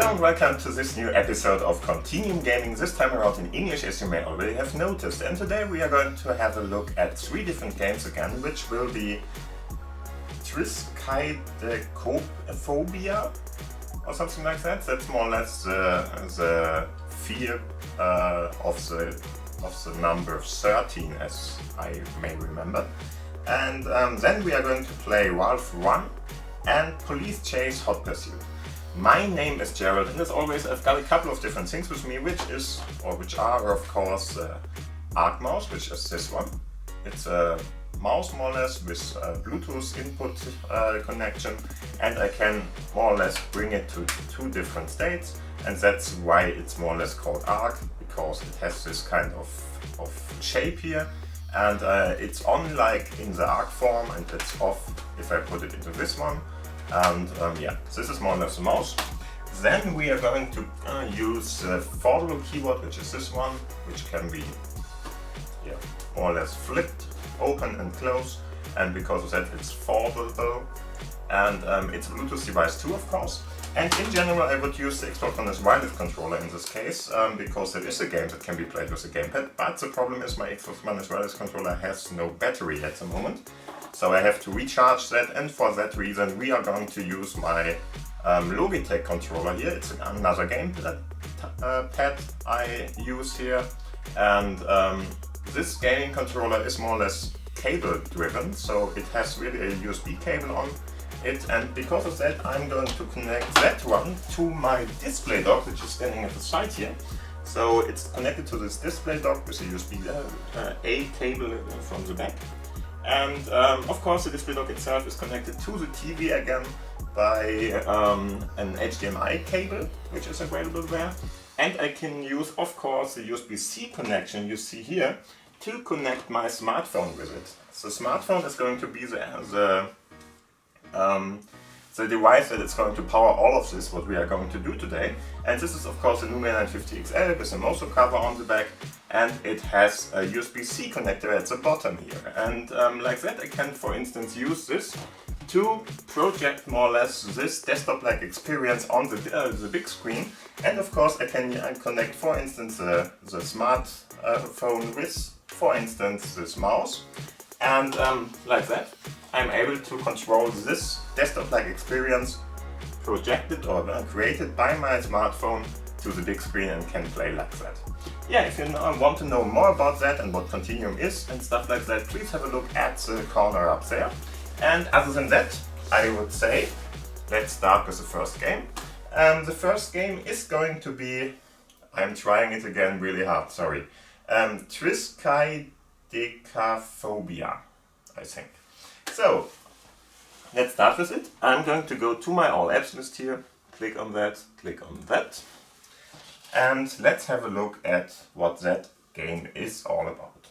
Hello and welcome to this new episode of Continuum Gaming, this time around in English as you may already have noticed. And today we are going to have a look at 3 different games again, which will be Triskaidekaphobia or something like that. That's more or less the fear of the number 13 as I may remember. And then we are going to play Ralph Run and Police Chase Hot Pursuit. My name is Gerald, and as always I've got a couple of different things with me, which are of course Arc Mouse, which is this one. It's a mouse more or less with Bluetooth input connection, and I can more or less bring it to 2 different states, and that's why it's more or less called Arc, because it has this kind of shape here, and it's on like in the Arc form, and it's off if I put it into this one. And yeah, this is more or less the mouse. Then we are going to use the Foldable keyboard, which is this one, which can be more or less flipped, open and close, and because of that it's foldable. And it's a Bluetooth device too, of course. And in general I would use the Xbox One as wireless controller in this case, because it is a game that can be played with a gamepad, but the problem is my Xbox One as wireless controller has no battery at the moment. So I have to recharge that, and for that reason we are going to use my Logitech controller here. It's another gamepad I use here, and this gaming controller is more or less cable driven, so it has really a USB cable on it, and because of that I'm going to connect that one to my display dock, which is standing at the side here. So it's connected to this display dock with a USB-A cable from the back. And of course the display dock itself is connected to the TV again by an HDMI cable, which is available there. And I can use, of course, the USB-C connection you see here to connect my smartphone with it. So smartphone is going to be the device that is going to power all of this, what we are going to do today. And this is of course a Lumia 950 XL with a Mozo cover on the back, and it has a USB-C connector at the bottom here. And like that I can, for instance, use this to project more or less this desktop-like experience on the big screen. And of course I can connect, for instance, the smartphone with, for instance, this mouse. And like that I'm able to control this desktop-like experience projected or created by my smartphone to the big screen, and can play like that. Yeah, if you want to know more about that and what Continuum is and stuff like that, please have a look at the corner up there. And other than that, I would say let's start with the first game. The first game is going to be, I'm trying it again really hard, sorry, Triskaidekaphobia, I think. So let's start with it. I'm going to go to my all apps list here, click on that, and let's have a look at what that game is all about.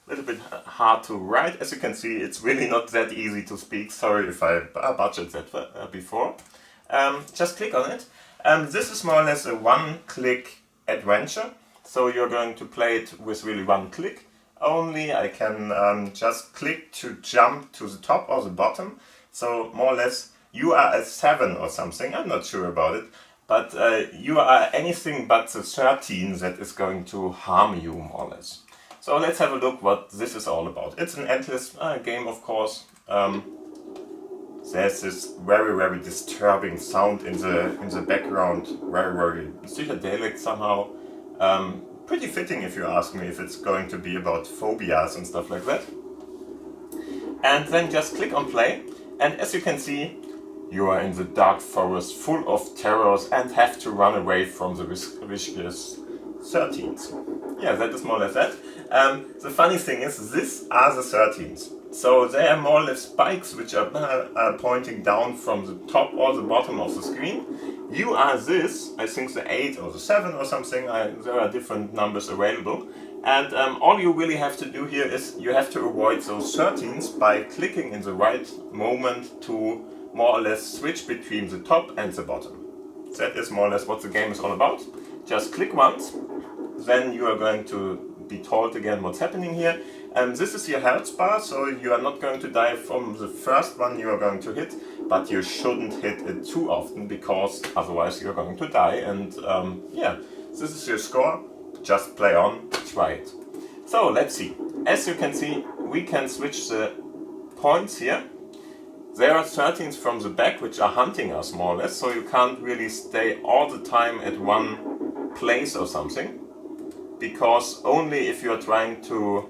A little bit hard to write, as you can see. It's really not that easy to speak. Sorry if I butchered that before. Just click on it. This is more or less a one-click adventure. So you're going to play it with really one click only. I can just click to jump to the top or the bottom. So more or less you are a 7 or something, I'm not sure about it. But you are anything but the 13 that is going to harm you, more or less. So let's have a look what this is all about. It's an endless game, of course. There's this very, very disturbing sound in the background, very, very psychedelic somehow. Pretty fitting if you ask me, if it's going to be about phobias and stuff like that. And then just click on play, and as you can see, you are in the dark forest full of terrors and have to run away from the vicious 13s. Yeah, that is more or less that. The funny thing is, these are the 13s. So they are more or less spikes which are pointing down from the top or the bottom of the screen. You are this, I think the 8 or the 7 or something, there are different numbers available. And all you really have to do here is you have to avoid those 13s by clicking in the right moment to more or less switch between the top and the bottom. That is more or less what the game is all about. Just click once, then you are going to be told again what's happening here. This is your health bar, so you are not going to die from the first one you are going to hit, but you shouldn't hit it too often, because otherwise you're going to die. And yeah, this is your score. Just play on, try it. So let's see. As you can see, we can switch the points here. There are 13s from the back which are hunting us more or less, so you can't really stay all the time at one place or something, because only if you are trying to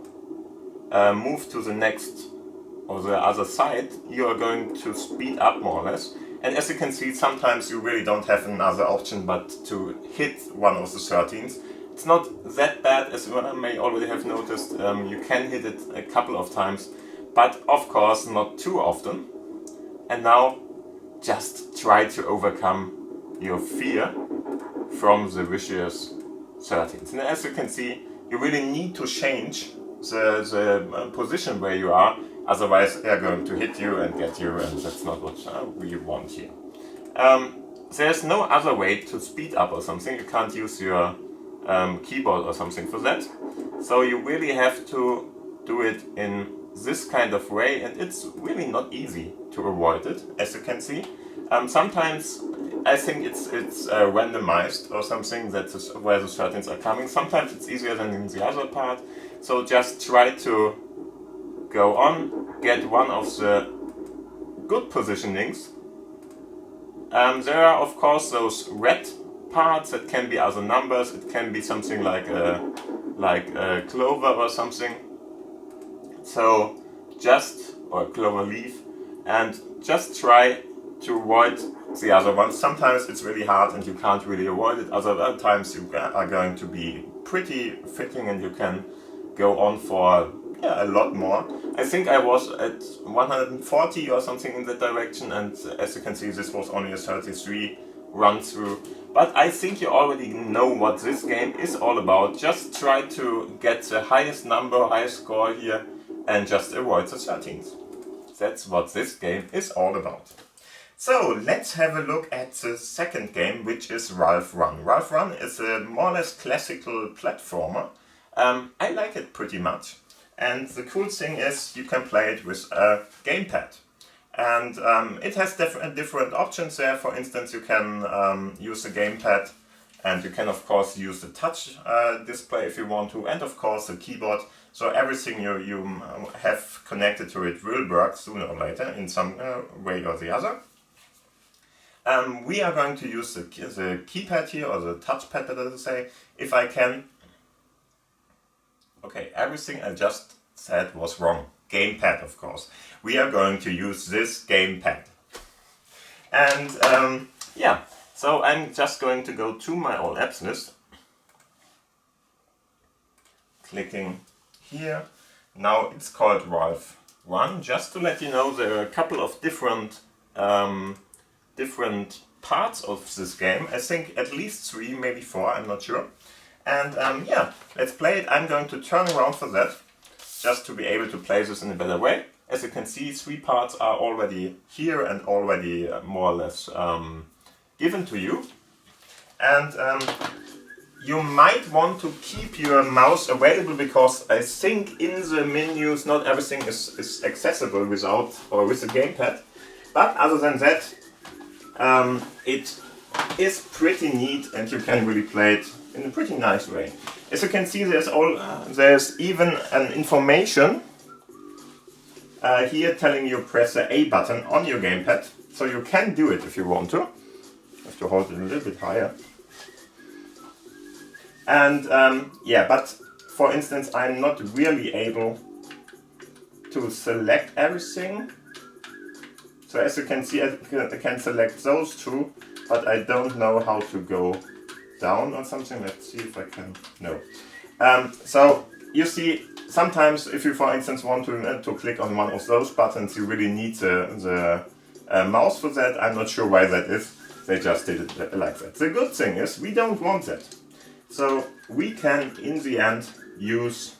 move to the next or the other side, you are going to speed up more or less. And as you can see, sometimes you really don't have another option but to hit one of the 13s. It's not that bad, as you may already have noticed. You can hit it a couple of times, but of course not too often. And now just try to overcome your fear from the vicious 13s. And as you can see, you really need to change the position where you are, otherwise they are going to hit you and get you, and that's not what we want here. There's no other way to speed up or something. You can't use your keyboard or something for that. So you really have to do it in this kind of way, and it's really not easy to avoid it, as you can see. Sometimes I think it's randomized or something, that is where the 13s are coming. Sometimes it's easier than in the other part. So just try to go on, get one of the good positionings. There are of course those red parts that can be other numbers. It can be something like a clover or something. So just, or a clover leaf, and just try to avoid the other ones. Sometimes it's really hard and you can't really avoid it. Other times you are going to be pretty fitting and you can go on for a lot more. I think I was at 140 or something in that direction, and as you can see, this was only a 33 run through. But I think you already know what this game is all about. Just try to get the highest number, highest score here, and just avoid the 13s. That's what this game is all about. So let's have a look at the second game, which is Ralph Run. Ralph Run is a more or less classical platformer. I like it pretty much. And the cool thing is you can play it with a gamepad. And it has different options there. For instance, you can use the gamepad, and you can of course use the touch display if you want to, and of course the keyboard. So everything you have connected to it will work sooner or later in some way or the other. We are going to use the keypad here, or the touchpad, better to say, if I can. Okay, everything I just said was wrong. Gamepad, of course. We are going to use this gamepad. And yeah, so I'm just going to go to my all apps list. Clicking here. Now it's called Ralph Run. Just to let you know, there are a couple of different parts of this game. I think at least 3, maybe 4, I'm not sure. And yeah, let's play it. I'm going to turn around for that, just to be able to play this in a better way. As you can see, 3 parts are already here and already more or less given to you. And you might want to keep your mouse available, because I think in the menus not everything is accessible without or with the gamepad. But other than that, it is pretty neat and you can really play it in a pretty nice way. As you can see, there's even an information here telling you press the A button on your gamepad, so you can do it if you want to. You have to hold it a little bit higher. And yeah, but for instance, I'm not really able to select everything. So as you can see, I can select those 2, but I don't know how to go down or something. Let's see if I can. No. So you see, sometimes if you, for instance, want to click on one of those buttons, you really need the mouse for that. I'm not sure why that is. They just did it like that. The good thing is we don't want that. So we can, in the end, use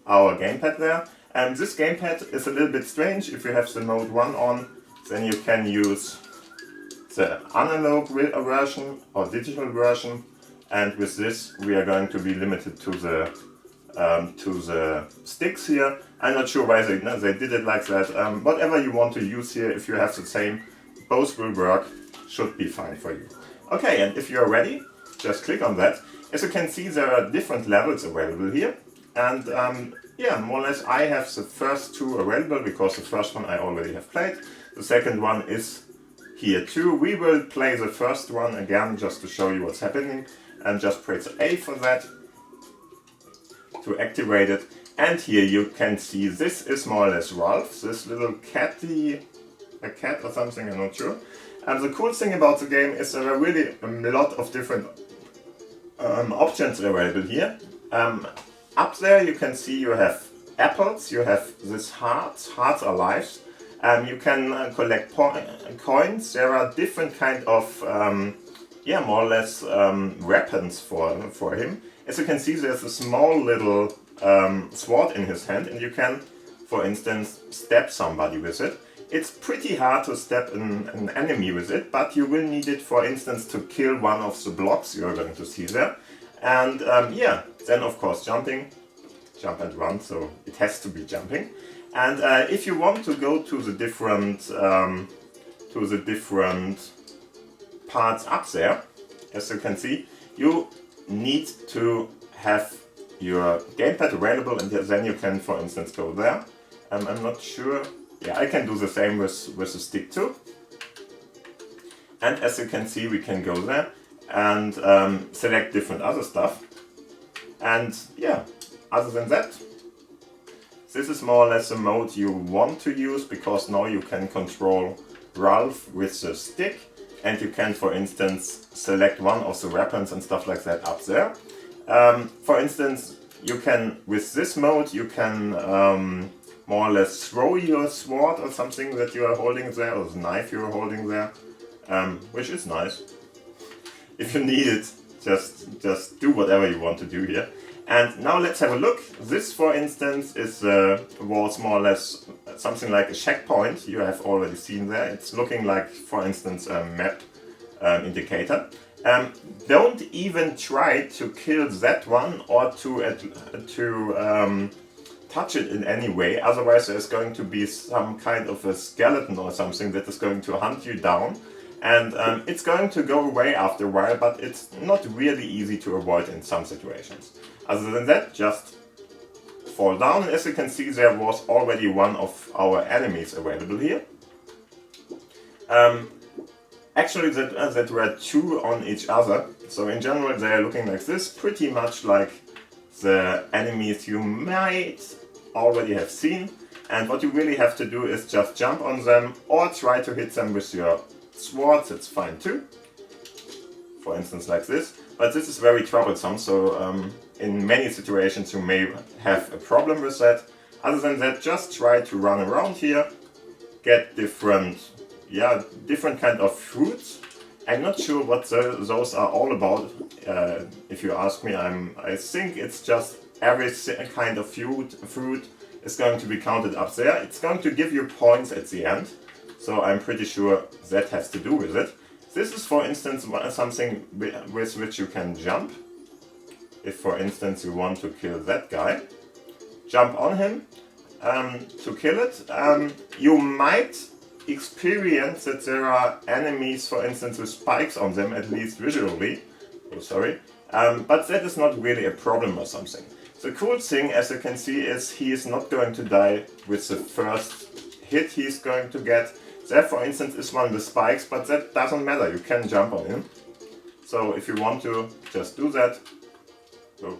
our gamepad there. And this gamepad is a little bit strange. If you have the mode 1 on, then you can use the analog version or digital version. And with this, we are going to be limited to the to the sticks here. I'm not sure why they did it like that. Whatever you want to use here, if you have the same, both will work, should be fine for you. Okay, and if you're ready, just click on that. As you can see, there are different levels available here. And yeah, more or less I have the first two available because the first one I already have played. The second one is here too. We will play the first one again just to show you what's happening, and just press A for that to activate it. And here you can see this is more or less Ralph, this little catty, a cat or something, I'm not sure. And the cool thing about the game is there are really a lot of different options available here. Up there you can see you have apples, you have this hearts are lives. You can collect coins. There are different kind of yeah, more or less weapons for him. As you can see, there's a small little sword in his hand, and you can, for instance, stab somebody with it. It's pretty hard to stab an enemy with it, but you will need it, for instance, to kill one of the blocks you're going to see there. And yeah, then of course jumping, jump and run, so it has to be jumping. And if you want to go to the different parts up there, as you can see, you need to have your gamepad available, and then you can, for instance, go there. I'm not sure. Yeah, I can do the same with the stick too. And as you can see, we can go there and select different other stuff. And yeah, other than that, this is more or less the mode you want to use, because now you can control Ralph with the stick, and you can, for instance, select one of the weapons and stuff like that up there. For instance, you can, with this mode, you can more or less throw your sword or something that you are holding there, or the knife you are holding there, which is nice. If you need it, just do whatever you want to do here. And now let's have a look. This, for instance, was more or less something like a checkpoint you have already seen there. It's looking like, for instance, a map indicator. Don't even try to kill that one or to touch it in any way, otherwise there's going to be some kind of a skeleton or something that is going to hunt you down. And it's going to go away after a while, but it's not really easy to avoid in some situations. Other than that, just fall down, and as you can see, there was already one of our enemies available here. Actually, that were two on each other, so in general they are looking like this, pretty much like the enemies you might already have seen. And what you really have to do is just jump on them or try to hit them with your swords, it's fine too. For instance, like this. But this is very troublesome, so in many situations you may have a problem with that. Other than that, just try to run around here, get different kind of fruits. I'm not sure what those are all about. If you ask me, I think it's just every kind of fruit is going to be counted up there. It's going to give you points at the end, so I'm pretty sure that has to do with it. This is, for instance, something with which you can jump. If, for instance, you want to kill that guy, jump on him to kill it. You might experience that there are enemies, for instance, with spikes on them, at least visually. Oh, sorry. But that is not really a problem or something. The cool thing, as you can see, is he is not going to die with the first hit he's going to get. There, for instance, is one with spikes, but that doesn't matter, you can jump on him. So if you want to, just do that. Oh,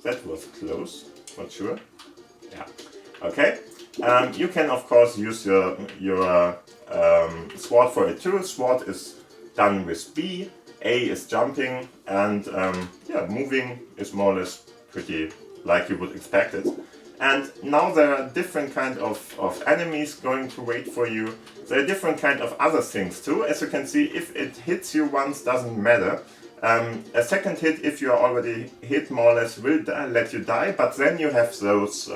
that was close, not sure. Yeah, okay. You can, of course, use your sword for it too. Sword is done with B, A is jumping, and yeah, moving is more or less pretty like you would expect it. And now there are different kind of enemies going to wait for you. There are different kind of other things too. As you can see, if it hits you once, doesn't matter. A second hit, if you are already hit, more or less will let you die. But then you have those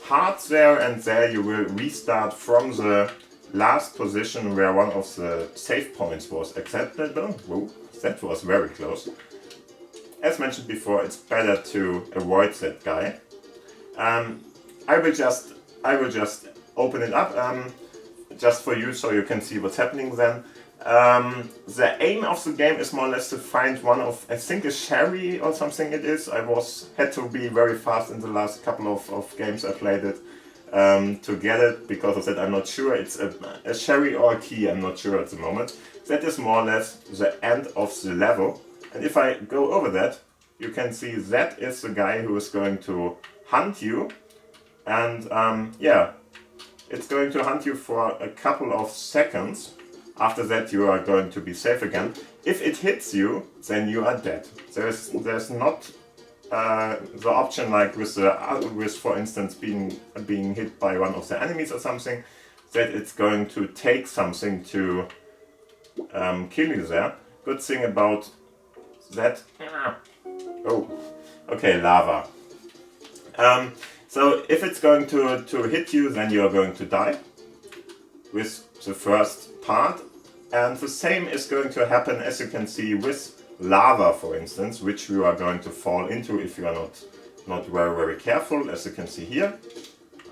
hearts there, and there you will restart from the last position where one of the save points was acceptable. Whoa, that was very close. as mentioned before, it's better to avoid that guy. I will just open it up just for you so you can see what's happening then. The aim of the game is more or less to find one of, I think a sherry or something it is. I had to be very fast in the last couple of games I played it to get it. Because of that I'm not sure. It's a sherry or a key, I'm not sure at the moment. That is more or less the end of the level. And if I go over that, you can see that is the guy who is going to hunt you. And yeah, it's going to hunt you for a couple of seconds. After that you are going to be safe again. If it hits you, then you are dead. There's not the option like with for instance being hit by one of the enemies or something, that it's going to take something to kill you there. Good thing about that. Oh, okay, lava. So if it's going to hit you, then you are going to die with the first part, and the same is going to happen, as you can see, with lava, for instance, which you are going to fall into if you are not very careful, as you can see here.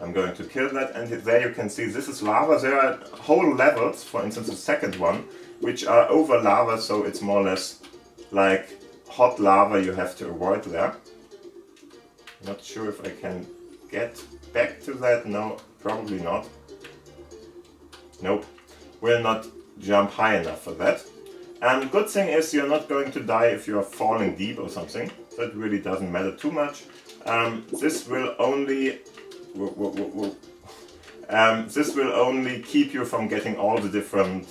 I'm going to kill that, and there you can see this is lava. There are whole levels, for instance the second one, which are over lava, so it's more or less like hot lava you have to avoid there. Not sure if I can get back to that. No, probably not. Nope, will not jump high enough for that. And good thing is you're not going to die if you are falling deep or something. That really doesn't matter too much. This will only keep you from getting all the different.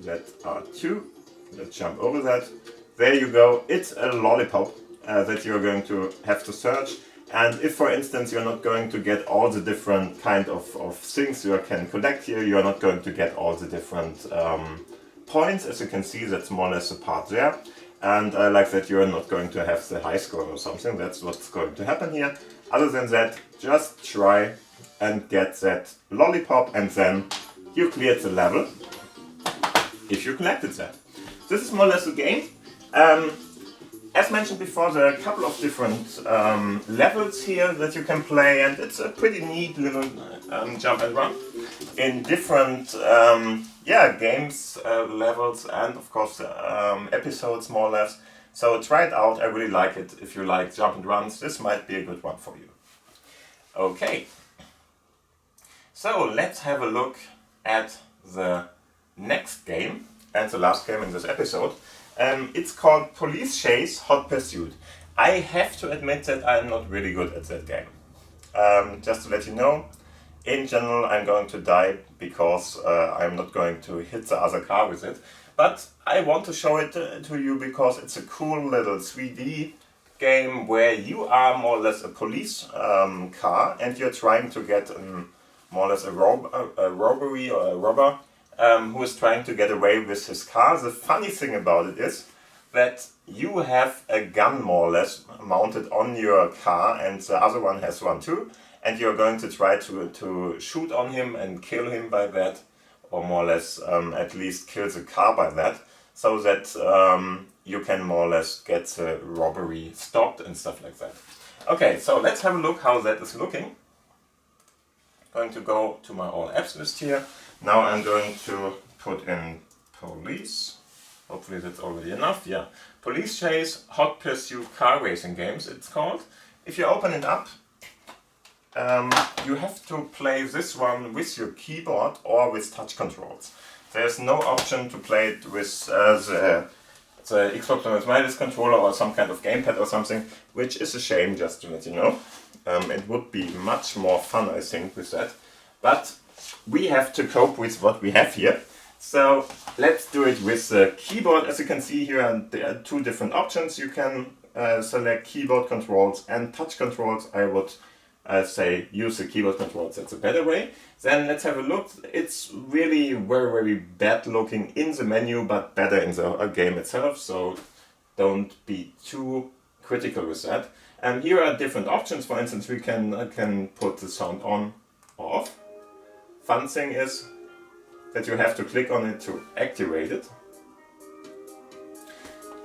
That are two. Let's jump over that. There you go. It's a lollipop that you're going to have to search. And if, for instance, you're not going to get all the different kind of things you can collect here, you're not going to get all the different points. As you can see, that's more or less a part there. And like that, you're not going to have the high score or something. That's what's going to happen here. Other than that, just try and get that lollipop, and then you cleared the level if you collected that. This is more or less the game. As mentioned before, there are a couple of different levels here that you can play, and it's a pretty neat little jump and run in different games, levels, and of course episodes more or less. So try it out, I really like it. If you like jump and runs, this might be a good one for you. Okay, so let's have a look at the next game, and the last game in this episode. It's called Police Chase Hot Pursuit. I have to admit that I'm not really good at that game. Just to let you know, in general I'm going to die because I'm not going to hit the other car with it. But I want to show it to you because it's a cool little 3D game where you are more or less a police car, and you're trying to get more or less a robbery or a robber who is trying to get away with his car. The funny thing about it is that you have a gun more or less mounted on your car, and the other one has one too, and you're going to try to shoot on him and kill him by that, or more or less at least kill the car by that, so that you can more or less get the robbery stopped and stuff like that. Okay, so let's have a look how that is looking. Going to go to my all apps list here. Now I'm going to put in police. Hopefully that's already enough. Yeah, Police Chase Hot Pursuit Car Racing Games it's called. If you open it up, you have to play this one with your keyboard or with touch controls. There's no option to play it with the Xbox One wireless controller or some kind of gamepad or something, which is a shame, just to let you know. It would be much more fun, I think, with that. But we have to cope with what we have here. So let's do it with the keyboard. As you can see here, there are two different options. You can select keyboard controls and touch controls. I would say use the keyboard controls, that's a better way. Then let's have a look. It's really very bad looking in the menu, but better in the game itself, so don't be too critical with that. And here are different options. For instance, we can put the sound on or off. Fun thing is that you have to click on it to activate it.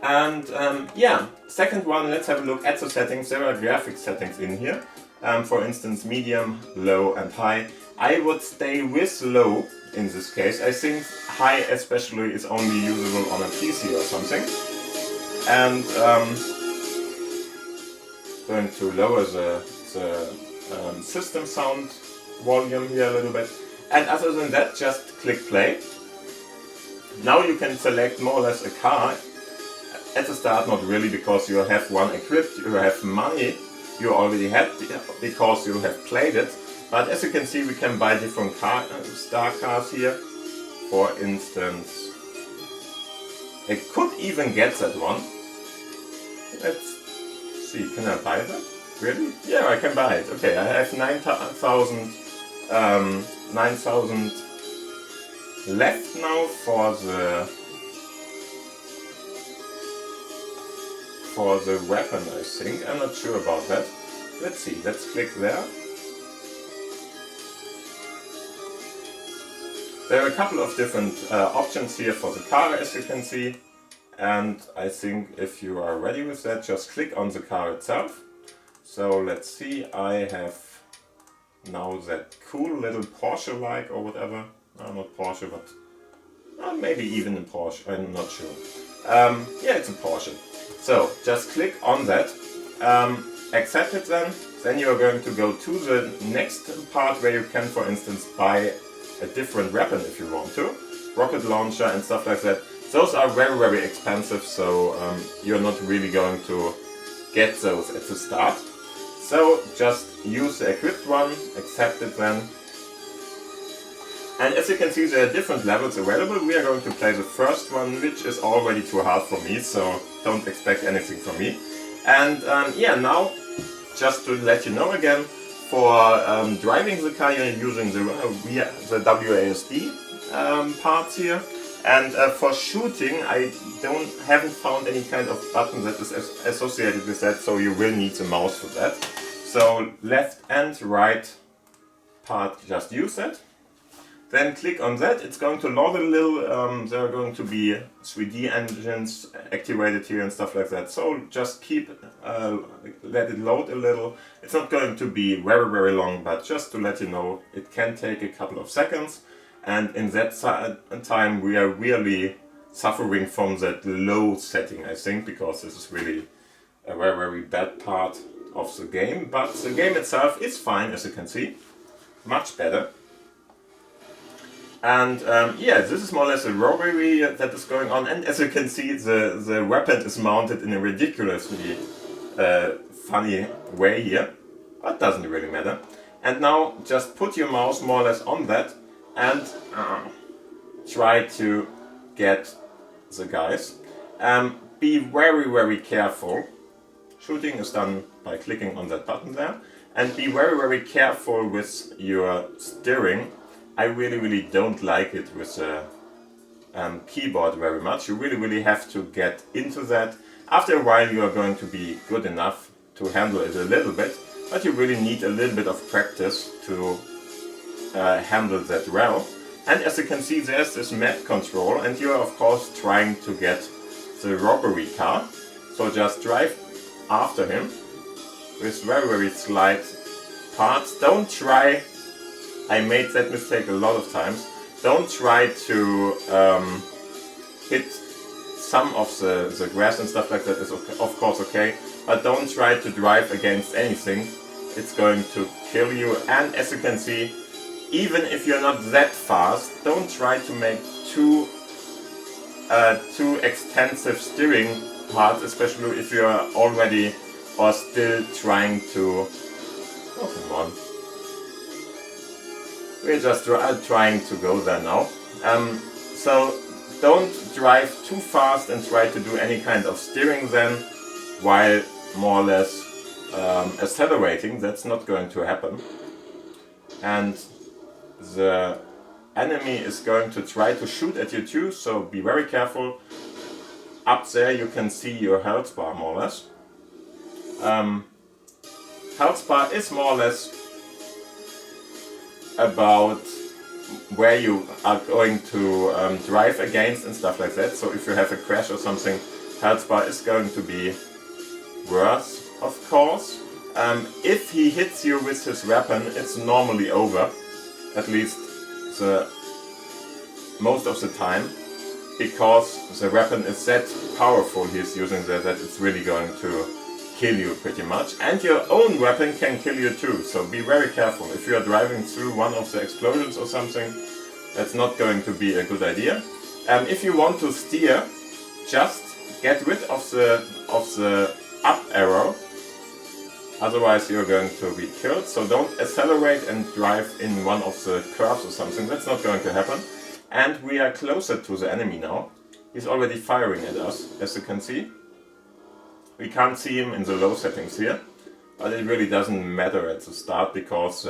And yeah, second one, let's have a look at the settings. There are graphic settings in here. For instance, medium, low and high. I would stay with low in this case. I think high especially is only usable on a PC or something. And going to lower the system sound volume here a little bit. And other than that, just click play. Now you can select more or less a car. At the start not really, because you have one equipped, you have money you already had because you have played it. But as you can see, we can buy different star cars here. For instance, I could even get that one. Let's see, can I buy that? Really? Yeah, I can buy it. Okay, I have 9,000 left now for the weapon, I think. I'm not sure about that. Let's see, let's click there. There are a couple of different options here for the car, as you can see. And I think if you are ready with that, just click on the car itself. So let's see, I have now that cool little Porsche-like or whatever. Not Porsche, but maybe even a Porsche, I'm not sure. Yeah, it's a Porsche. So just click on that, accept it then you are going to go to the next part where you can, for instance, buy a different weapon if you want to. Rocket launcher and stuff like that. Those are very, very expensive, so you're not really going to get those at the start. So just use the equipped one, accept it then. And as you can see, there are different levels available. We are going to play the first one, which is already too hard for me, so don't expect anything from me. And yeah, now, just to let you know again, for driving the car you're using the WASD parts here. And for shooting, I haven't found any kind of button that is associated with that, so you will need the mouse for that. So left and right part, just use that. Then click on that, it's going to load a little, there are going to be 3D engines activated here and stuff like that. So just let it load a little. It's not going to be very, very long, but just to let you know, it can take a couple of seconds. And in that time we are really suffering from that low setting, I think, because this is really a very, very bad part of the game. But the game itself is fine, as you can see, much better. And yeah, this is more or less a robbery that is going on, and as you can see, the weapon is mounted in a ridiculously funny way here, but doesn't really matter. And now just put your mouse more or less on that and try to get the guys. Be very, very careful. Shooting is done by clicking on that button there, and be very, very careful with your steering. I really, really don't like it with the keyboard very much. You really, really have to get into that. After a while you are going to be good enough to handle it a little bit, but you really need a little bit of practice to handle that well. And as you can see, there's this map control, and you are of course trying to get the robbery car. So just drive after him with very, very slight parts. Don't try, I made that mistake a lot of times, don't try to hit some of the grass and stuff like that is of course okay, but don't try to drive against anything, it's going to kill you. And as you can see, even if you're not that fast, don't try to make too extensive steering parts, especially if you are already or still trying to... Oh, come on. We're just trying to go there now. So don't drive too fast and try to do any kind of steering then, while more or less accelerating. That's not going to happen. And the enemy is going to try to shoot at you too, so be very careful. Up there you can see your health bar more or less. Health bar is more or less about where you are going to drive against and stuff like that. So if you have a crash or something, health bar is going to be worse, of course. If he hits you with his weapon, it's normally over, at least most of the time, because the weapon is that powerful he's using there that it's really going to kill you pretty much. And your own weapon can kill you too, so be very careful. If you are driving through one of the explosions or something, that's not going to be a good idea. If you want to steer, just get rid of the up arrow, otherwise you're going to be killed. So don't accelerate and drive in one of the curves or something, that's not going to happen. And we are closer to the enemy now. He's already firing at us, as you can see. We can't see him in the low settings here, but it really doesn't matter at the start because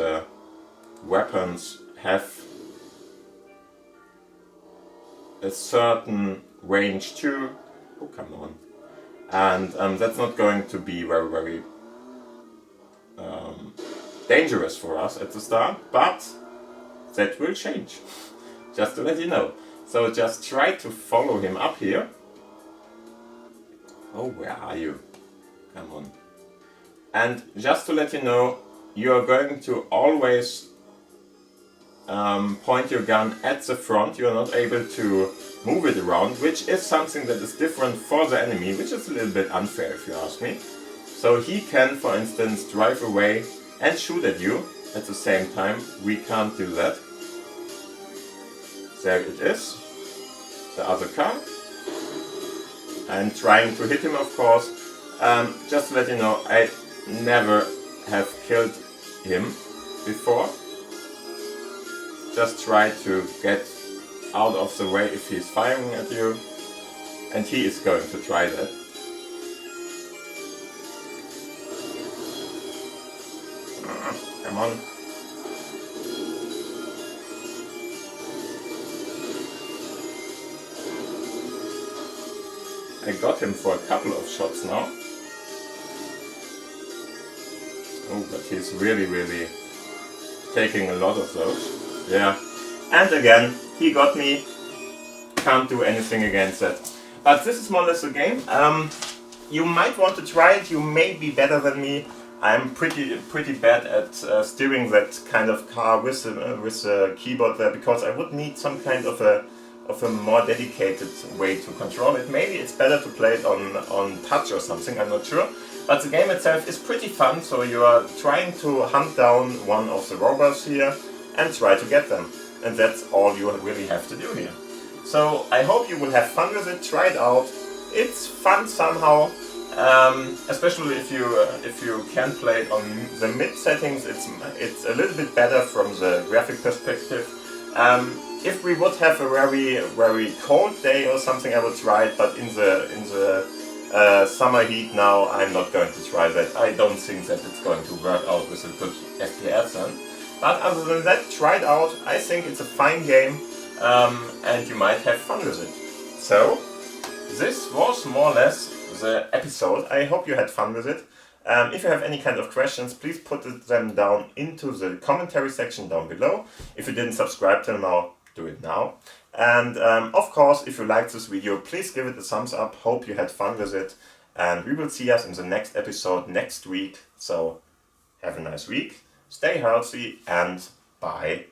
weapons have a certain range too. Oh, come on. And that's not going to be very, very dangerous for us at the start, but that will change, just to let you know. So just try to follow him up here. Oh, where are you? Come on. And just to let you know, you are going to always point your gun at the front. You are not able to move it around, which is something that is different for the enemy, which is a little bit unfair if you ask me. So he can, for instance, drive away and shoot at you at the same time. We can't do that. There it is, the other car. I'm trying to hit him, of course. Just to let you know, I never have killed him before. Just try to get out of the way if he's firing at you, and he is going to try that. Come on. I got him for a couple of shots now. Oh, but he's really, really taking a lot of those. Yeah. And again, he got me. Can't do anything against that. But this is more or less the game. You might want to try it. You may be better than me. I'm pretty bad at steering that kind of car with the keyboard there, because I would need some kind of a more dedicated way to control it. Maybe it's better to play it on touch or something, I'm not sure. But the game itself is pretty fun, so you are trying to hunt down one of the robbers here and try to get them. And that's all you really have to do here. So I hope you will have fun with it, try it out. It's fun somehow, especially if you can play it on the mid settings. It's a little bit better from the graphic perspective. If we would have a very cold day or something, I would try it, but in the summer heat now, I'm not going to try that. I don't think that it's going to work out with a good FPS then. But other than that, try it out. I think it's a fine game, and you might have fun with it. So, this was more or less the episode. I hope you had fun with it. If you have any kind of questions, please put them down into the commentary section down below. If you didn't subscribe till now, do it now. And of course, if you liked this video, please give it a thumbs up. Hope you had fun with it. And we will see us in the next episode next week. So have a nice week, stay healthy, and bye.